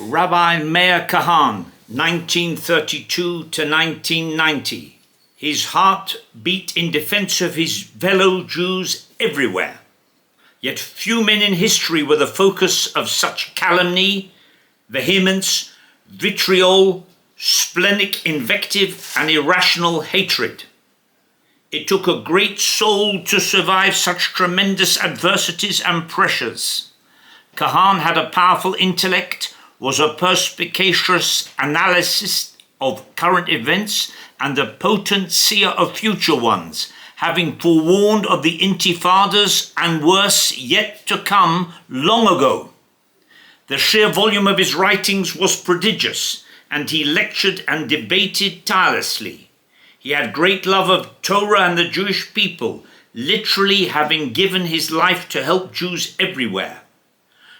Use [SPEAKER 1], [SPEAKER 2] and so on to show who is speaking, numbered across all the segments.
[SPEAKER 1] Rabbi Meir Kahane, 1932 to 1990. His heart beat in defense of his fellow Jews everywhere. Yet few men in history were the focus of such calumny, vehemence, vitriol, splenic invective, and irrational hatred. It took a great soul to survive such tremendous adversities and pressures. Kahane had a powerful intellect, was a perspicacious analyst of current events, and a potent seer of future ones, having forewarned of the intifadas and worse yet to come long ago. The sheer volume of his writings was prodigious, and he lectured and debated tirelessly. He had great love of Torah and the Jewish people, literally having given his life to help Jews everywhere.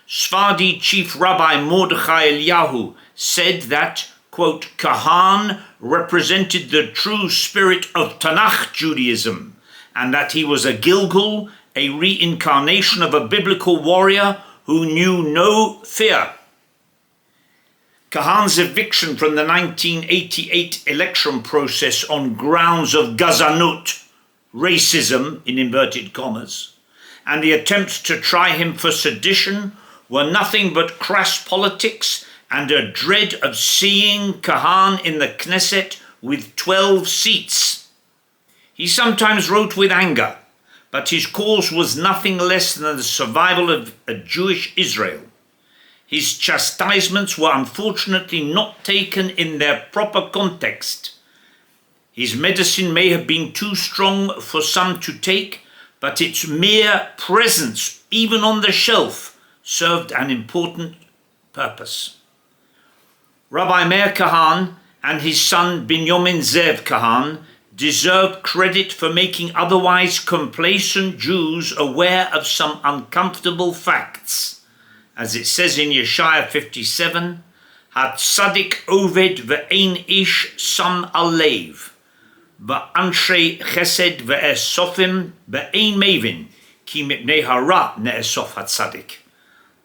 [SPEAKER 1] Sephardi Chief Rabbi Mordechai Eliyahu said that, quote, Kahane represented the true spirit of Tanakh Judaism, and that he was a Gilgul, a reincarnation of a biblical warrior who knew no fear. Kahane's eviction from the 1988 election process on grounds of gazanut, racism in inverted commas, and the attempts to try him for sedition were nothing but crass politics and a dread of seeing Kahane in the Knesset with 12 seats. He sometimes wrote with anger, but his cause was nothing less than the survival of a Jewish Israel. His chastisements were unfortunately not taken in their proper context. His medicine may have been too strong for some to take, but its mere presence, even on the shelf, served an important purpose. Rabbi Meir Kahane and his son Binyamin Zev Kahane deserve credit for making otherwise complacent Jews aware of some uncomfortable facts. As it says in Yeshaya 57, Hatzadik oved ve'ein ish sam alev, ve'anshrei chesed ve'esofim ve'ein mevin, ki mipnei hara ne'esof hatzadik.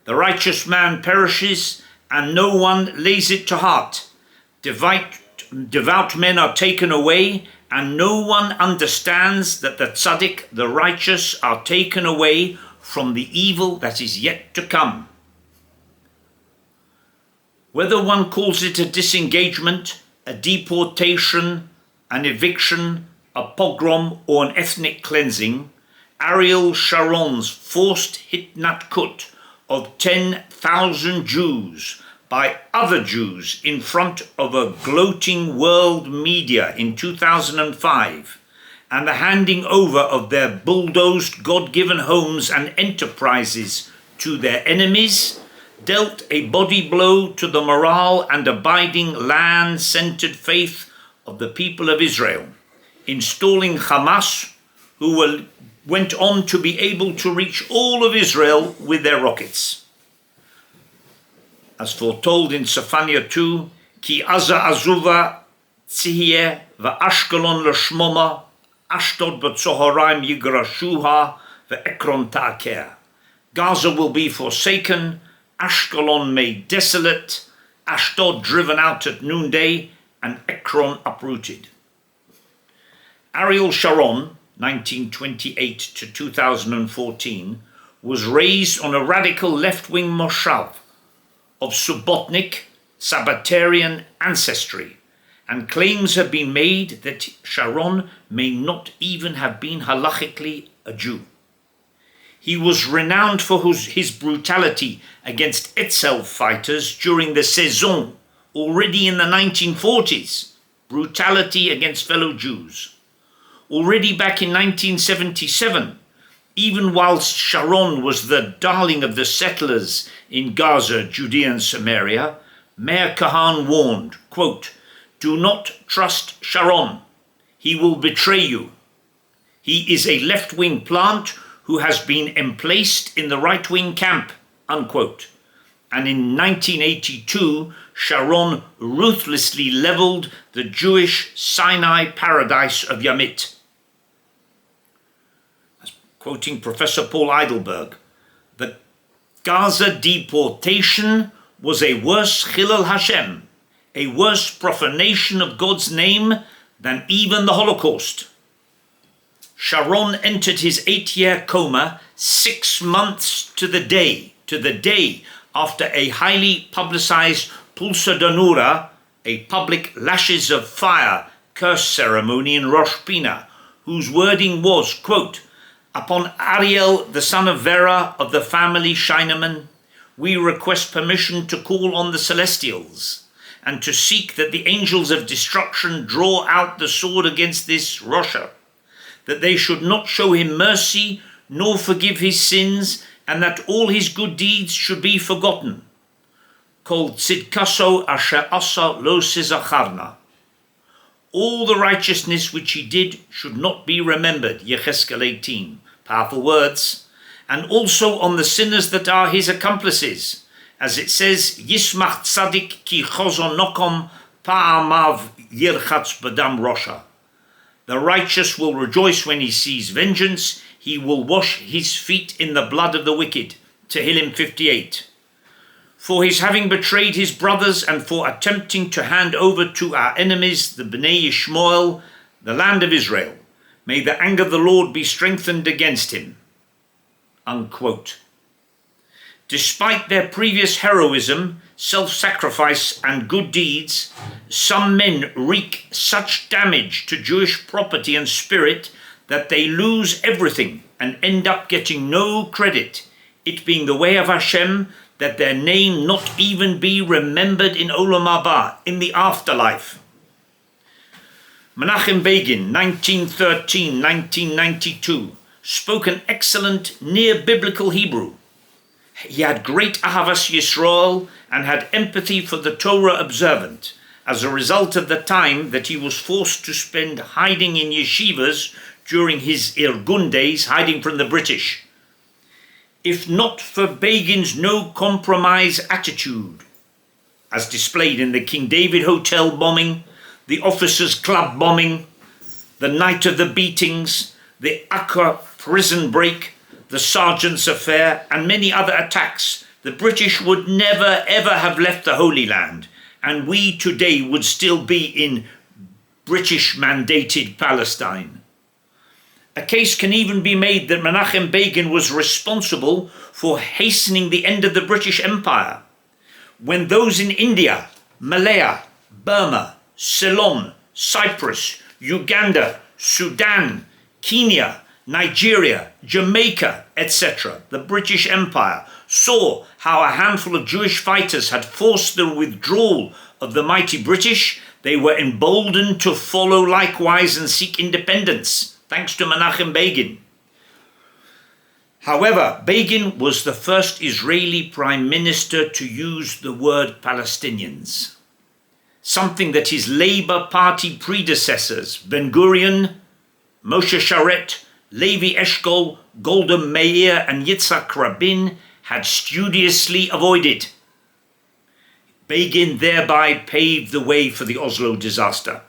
[SPEAKER 1] The righteous man perishes, and no one lays it to heart. Devout men are taken away, and no one understands that the tzaddik, the righteous, are taken away from the evil that is yet to come. Whether one calls it a disengagement, a deportation, an eviction, a pogrom, or an ethnic cleansing, Ariel Sharon's forced hitnatkut of 10,000 Jews by other Jews in front of a gloating world media in 2005, and the handing over of their bulldozed God-given homes and enterprises to their enemies, dealt a body blow to the morale and abiding land-centered faith of the people of Israel, installing Hamas, who went on to be able to reach all of Israel with their rockets. As foretold in Zephaniah 2, Ki Aza Azuva Tzihye va'Ashkelon l'shmoma, Ashdod b'tzoharaim yigrashuha ve'ekron ta'aker. Gaza will be forsaken, Ashkelon made desolate, Ashdod driven out at noonday, and Ekron uprooted. Ariel Sharon, 1928 to 2014, was raised on a radical left-wing moshav of Subbotnik, Sabbatarian ancestry, and claims have been made that Sharon may not even have been halachically a Jew. He was renowned for his brutality against Etzel fighters during the Saison, already in the 1940s, brutality against fellow Jews. Already back in 1977, even whilst Sharon was the darling of the settlers in Gaza, Judea and Samaria, Meir Kahane warned, quote, do not trust Sharon. He will betray you. He is a left-wing plant who has been emplaced in the right-wing camp, unquote. And in 1982, Sharon ruthlessly leveled the Jewish Sinai paradise of Yamit. Quoting Professor Paul Eidelberg, the Gaza deportation was a worse Chilul Hashem, a worse profanation of God's name than even the Holocaust. Sharon entered his 8-year coma 6 months to the day after a highly publicized Pulsa Danura, a public lashes of fire curse ceremony in Rosh Pina, whose wording was, quote, "Upon Ariel, the son of Vera of the family Scheinemann, we request permission to call on the celestials and to seek that the angels of destruction draw out the sword against this Rosha, that they should not show him mercy nor forgive his sins, and that all his good deeds should be forgotten. Kol tzidkaso asher asa lo sizacharna. All the righteousness which he did should not be remembered." Yecheskel 18. Powerful words. "And also on the sinners that are his accomplices. As it says, Yismach tzadik ki chozon nokom pa'amav yirchatz badam rosha. The righteous will rejoice when he sees vengeance. He will wash his feet in the blood of the wicked. Tehillim 58. For his having betrayed his brothers and for attempting to hand over to our enemies, the Bnei Yishmael, the land of Israel. May the anger of the Lord be strengthened against him." Unquote. Despite their previous heroism, self-sacrifice and good deeds, some men wreak such damage to Jewish property and spirit that they lose everything and end up getting no credit, it being the way of Hashem that their name not even be remembered in Olam Haba, in the afterlife. Menachem Begin, 1913-1992, spoke an excellent near-biblical Hebrew. He had great Ahavas Yisrael and had empathy for the Torah observant, as a result of the time that he was forced to spend hiding in yeshivas during his Irgun days, hiding from the British. If not for Begin's no-compromise attitude, as displayed in the King David Hotel bombing, the Officers' Club bombing, the night of the beatings, the Akka prison break, the Sergeant's affair, and many other attacks, the British would never ever have left the Holy Land, and we today would still be in British-mandated Palestine. A case can even be made that Menachem Begin was responsible for hastening the end of the British Empire. When those in India, Malaya, Burma, Ceylon, Cyprus, Uganda, Sudan, Kenya, Nigeria, Jamaica, etc., the British Empire, saw how a handful of Jewish fighters had forced the withdrawal of the mighty British, they were emboldened to follow likewise and seek independence, thanks to Menachem Begin. However, Begin was the first Israeli prime minister to use the word Palestinians, something that his Labour Party predecessors, Ben-Gurion, Moshe Sharet, Levi Eshkol, Golda Meir and Yitzhak Rabin had studiously avoided. Begin thereby paved the way for the Oslo disaster.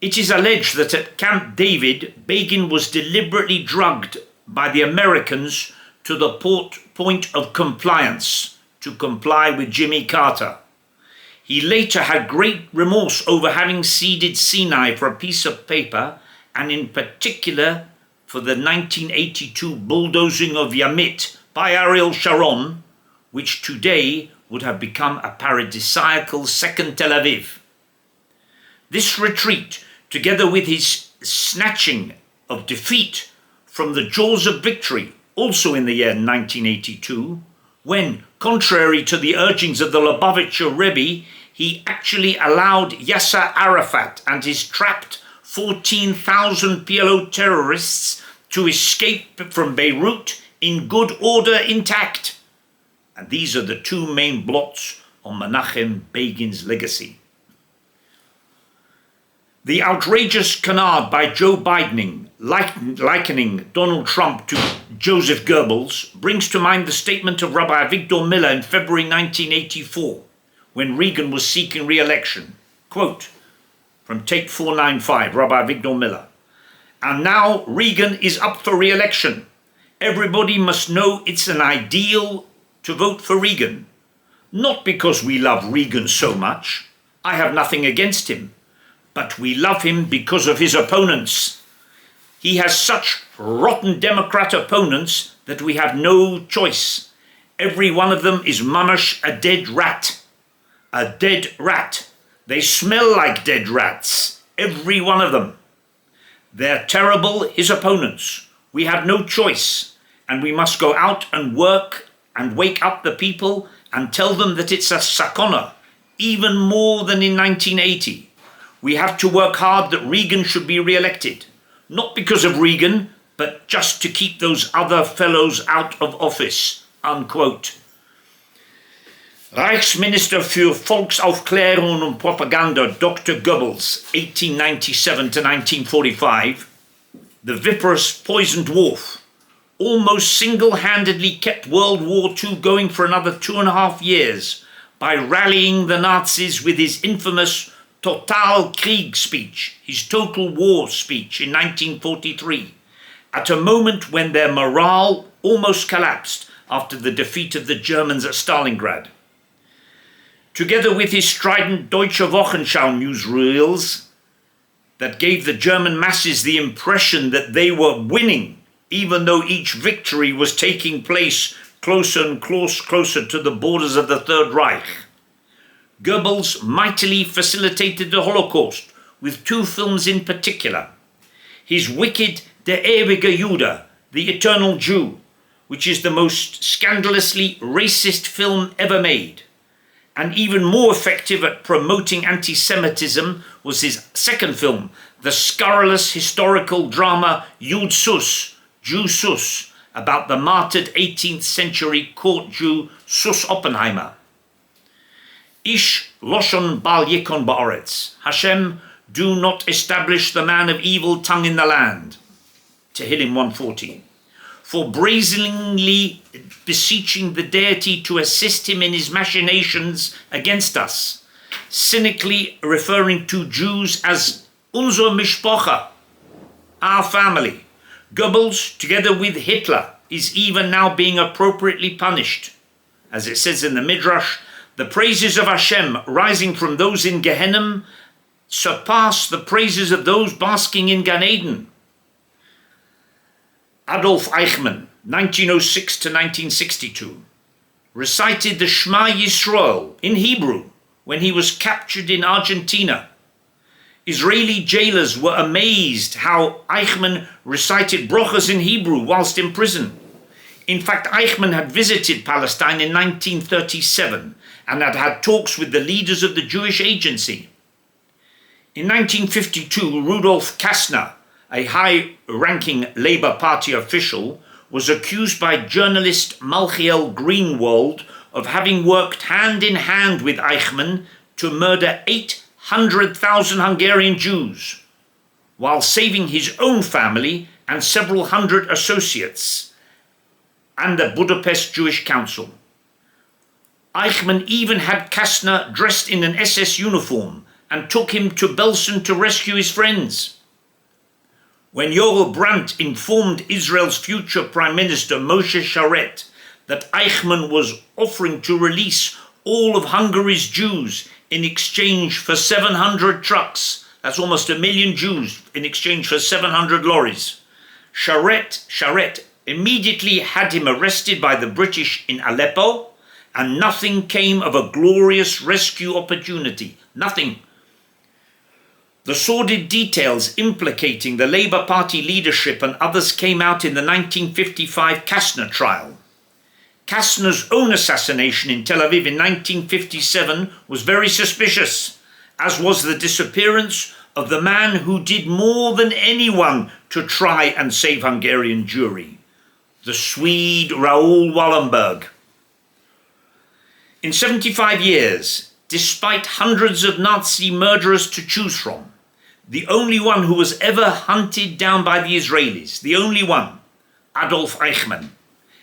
[SPEAKER 1] It is alleged that at Camp David, Begin was deliberately drugged by the Americans to the point of compliance, to comply with Jimmy Carter. He later had great remorse over having ceded Sinai for a piece of paper, and in particular for the 1982 bulldozing of Yamit by Ariel Sharon, which today would have become a paradisiacal second Tel Aviv. This retreat, together with his snatching of defeat from the jaws of victory, also in the year 1982, when, contrary to the urgings of the Lubavitcher Rebbe, he actually allowed Yasser Arafat and his trapped 14,000 PLO terrorists to escape from Beirut in good order intact. And these are the two main blots on Menachem Begin's legacy. The outrageous canard by Joe Biden likening Donald Trump to Joseph Goebbels brings to mind the statement of Rabbi Avigdor Miller in February 1984, when Reagan was seeking re-election. Quote, from tape 495, Rabbi Avigdor Miller. "And now Reagan is up for re-election. Everybody must know it's an ideal to vote for Reagan. Not because we love Reagan so much. I have nothing against him. But we love him because of his opponents. He has such rotten Democrat opponents that we have no choice. Every one of them is mamash a dead rat. A dead rat. They smell like dead rats. Every one of them. They're terrible, his opponents. We have no choice. And we must go out and work and wake up the people and tell them that it's a sakona, even more than in 1980. We have to work hard that Reagan should be re-elected. Not because of Reagan, but just to keep those other fellows out of office, unquote. Reichsminister für Volksaufklärung und Propaganda Dr. Goebbels, 1897 to 1945, the viperous poisoned wolf, almost single-handedly kept World War II going for another 2.5 years by rallying the Nazis with his infamous Total Krieg speech, his total war speech in 1943, at a moment when their morale almost collapsed after the defeat of the Germans at Stalingrad. Together with his strident Deutsche Wochenschau newsreels that gave the German masses the impression that they were winning, even though each victory was taking place closer and closer to the borders of the Third Reich. Goebbels mightily facilitated the Holocaust with 2 films in particular. His wicked Der ewige Jude, The Eternal Jew, which is the most scandalously racist film ever made. And even more effective at promoting anti-Semitism was his second film, the scurrilous historical drama Jud Sus, Jew Sus, about the martyred 18th century court Jew Sus Oppenheimer. Ish loshon bal yikon ba'aretz. Hashem, do not establish the man of evil tongue in the land. Tehillim 140. For brazenly beseeching the deity to assist him in his machinations against us, cynically referring to Jews as unser Mishpocha, our family. Goebbels, together with Hitler, is even now being appropriately punished. As it says in the Midrash, the praises of Hashem rising from those in Gehenna surpass the praises of those basking in Gan Eden. Adolf Eichmann, 1906 to 1962, recited the Shema Yisrael in Hebrew when he was captured in Argentina. Israeli jailers were amazed how Eichmann recited brochas in Hebrew whilst in prison. In fact, Eichmann had visited Palestine in 1937 and had had talks with the leaders of the Jewish Agency. In 1952, Rudolf Kastner, a high-ranking Labour Party official, was accused by journalist Malchiel Greenwald of having worked hand-in-hand with Eichmann to murder 800,000 Hungarian Jews, while saving his own family and several hundred associates, and the Budapest Jewish Council. Eichmann even had Kastner dressed in an SS uniform and took him to Belsen to rescue his friends. When Yoel Brandt informed Israel's future Prime Minister Moshe Sharet that Eichmann was offering to release all of Hungary's Jews in exchange for 700 trucks, that's almost 1 million Jews in exchange for 700 lorries, Sharet immediately had him arrested by the British in Aleppo, and nothing came of a glorious rescue opportunity. Nothing. The sordid details implicating the Labour Party leadership and others came out in the 1955 Kastner trial. Kastner's own assassination in Tel Aviv in 1957 was very suspicious, as was the disappearance of the man who did more than anyone to try and save Hungarian Jewry, the Swede Raoul Wallenberg. In 75 years, despite hundreds of Nazi murderers to choose from, the only one who was ever hunted down by the Israelis, the only one, Adolf Eichmann.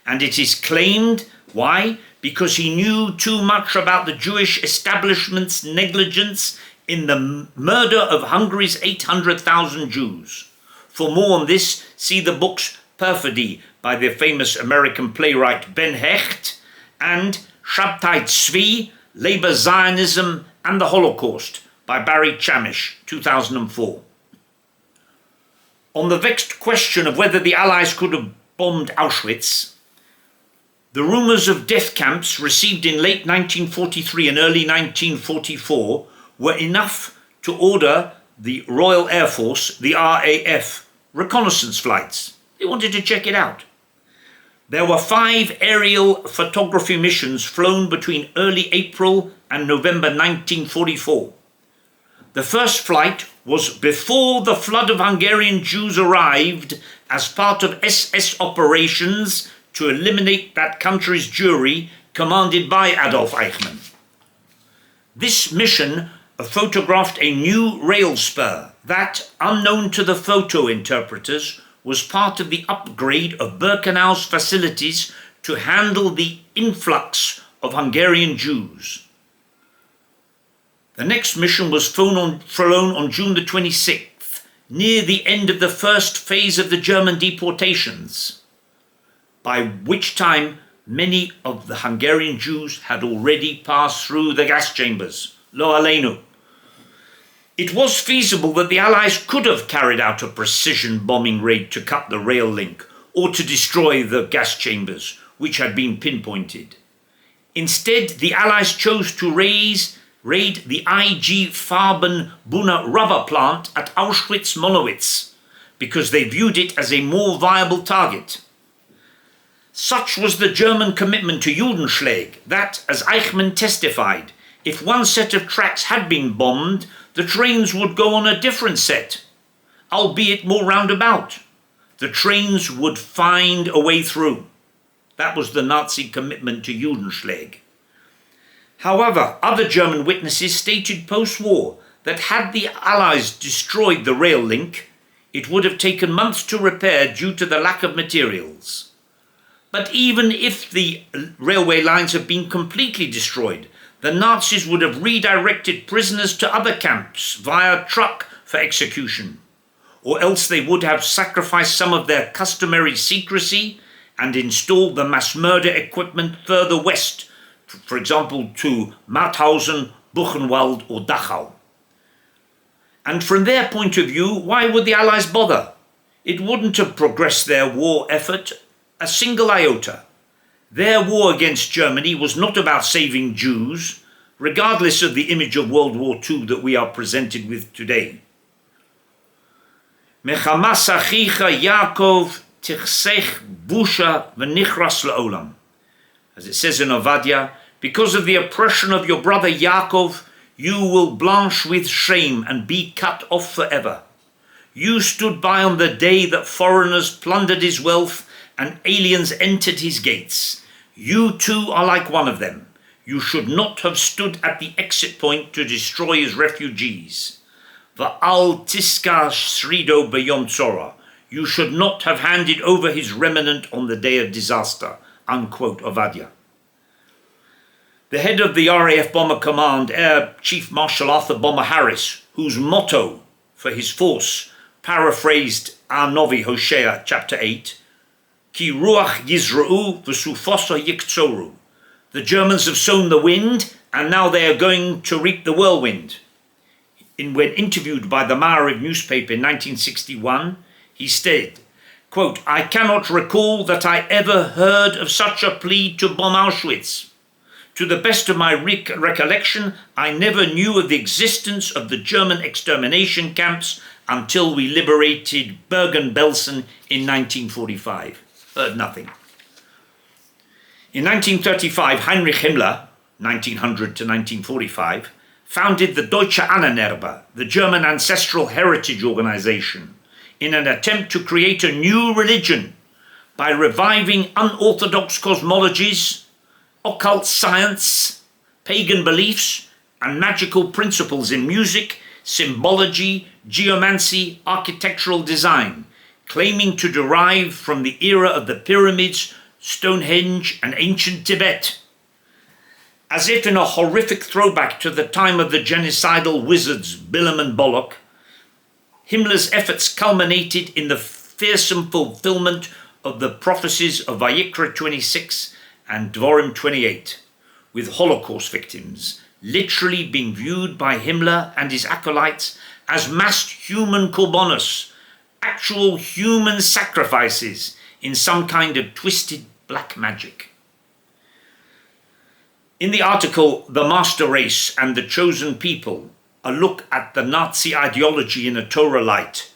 [SPEAKER 1] And it is claimed, why? Because he knew too much about the Jewish establishment's negligence in the murder of Hungary's 800,000 Jews. For more on this, see the books Perfidy by the famous American playwright Ben Hecht and Shabtai Tzvi, Labor Zionism and the Holocaust by Barry Chamish, 2004. On the vexed question of whether the Allies could have bombed Auschwitz, the rumours of death camps received in late 1943 and early 1944 were enough to order the Royal Air Force, the RAF, reconnaissance flights. They wanted to check it out. There were 5 aerial photography missions flown between early April and November 1944. The first flight was before the flood of Hungarian Jews arrived as part of SS operations to eliminate that country's Jewry commanded by Adolf Eichmann. This mission photographed a new rail spur that, unknown to the photo interpreters, was part of the upgrade of Birkenau's facilities to handle the influx of Hungarian Jews. The next mission was flown on June the 26th, near the end of the first phase of the German deportations, by which time many of the Hungarian Jews had already passed through the gas chambers. Lo aleinu. It was feasible that the Allies could have carried out a precision bombing raid to cut the rail link or to destroy the gas chambers, which had been pinpointed. Instead, the Allies chose to raid the IG Farben-Buna rubber plant at Auschwitz-Monowitz because they viewed it as a more viable target. Such was the German commitment to Judenschlag that, as Eichmann testified, if one set of tracks had been bombed, the trains would go on a different set, albeit more roundabout. The trains would find a way through. That was the Nazi commitment to Judenschlag. However, other German witnesses stated post-war that had the Allies destroyed the rail link, it would have taken months to repair due to the lack of materials. But even if the railway lines had been completely destroyed, the Nazis would have redirected prisoners to other camps via truck for execution, or else they would have sacrificed some of their customary secrecy and installed the mass murder equipment further west, for example to Mauthausen, Buchenwald or Dachau. And from their point of view, why would the Allies bother? It wouldn't have progressed their war effort a single iota. Their war against Germany was not about saving Jews, regardless of the image of World War II that we are presented with today. Mechamas achicha Yaakov tichsech busha v'nichras le'olam. As it says in Ovadia, because of the oppression of your brother Yaakov, you will blanch with shame and be cut off forever. You stood by on the day that foreigners plundered his wealth and aliens entered his gates. You too are like one of them. You should not have stood at the exit point to destroy his refugees. Va'al tiska shrido beyom tzora. You should not have handed over his remnant on the day of disaster. Unquote Ovadia. The head of the RAF Bomber Command, Air Chief Marshal Arthur Bomber Harris, whose motto for his force, paraphrased Ar Novi Hosea chapter 8, Ki ruach yizra'u v'sufoso yiktzoru. The Germans have sown the wind, and now they are going to reap the whirlwind. When interviewed by the Ma'ariv newspaper in 1961, he said, quote, I cannot recall that I ever heard of such a plea to bomb Auschwitz. To the best of my recollection, I never knew of the existence of the German extermination camps until we liberated Bergen-Belsen in 1945. Heard nothing. In 1935, Heinrich Himmler, 1900 to 1945, founded the Deutsche Ahnenerbe, the German Ancestral Heritage Organization, in an attempt to create a new religion by reviving unorthodox cosmologies, occult science, pagan beliefs, and magical principles in music, symbology, geomancy, architectural design, claiming to derive from the era of the pyramids, Stonehenge, and ancient Tibet. As if in a horrific throwback to the time of the genocidal wizards Bilam and Bollock, Himmler's efforts culminated in the fearsome fulfillment of the prophecies of Vayikra 26 and Dvorim 28, with Holocaust victims literally being viewed by Himmler and his acolytes as massed human korbanos, actual human sacrifices in some kind of twisted black magic. In the article, The Master Race and the Chosen People, a look at the Nazi ideology in a Torah light,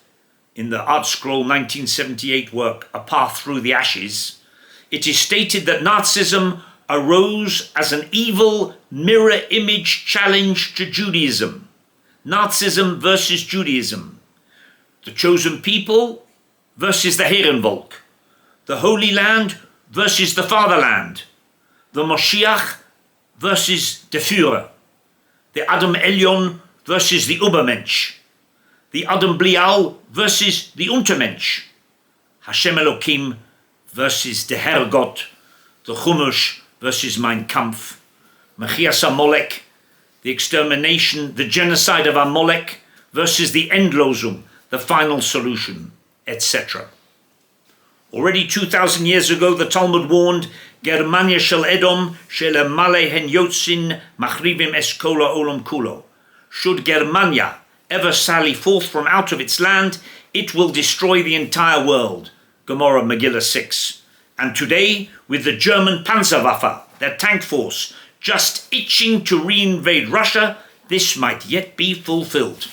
[SPEAKER 1] in the ArtScroll 1978 work, A Path Through the Ashes, it is stated that Nazism arose as an evil mirror image challenge to Judaism. Nazism versus Judaism. The chosen people versus the Herrenvolk. The Holy Land versus the Fatherland. The Moshiach versus the Führer. The Adam Elyon versus the Übermensch. The Adam Blial versus the Untermensch. Hashem Elokim versus the Herrgott. The Chumash versus Mein Kampf. Machias Amalek, the extermination, the genocide of Amalek versus the Endlosung, the final solution, etc. Already 2,000 years ago, the Talmud warned, Germania shel Edom shel male hen yotzin machrivim eskola olam kulo. Should Germania ever sally forth from out of its land, it will destroy the entire world. Gemara Megillah 6. And today, with the German Panzerwaffe, their tank force, just itching to reinvade Russia, this might yet be fulfilled.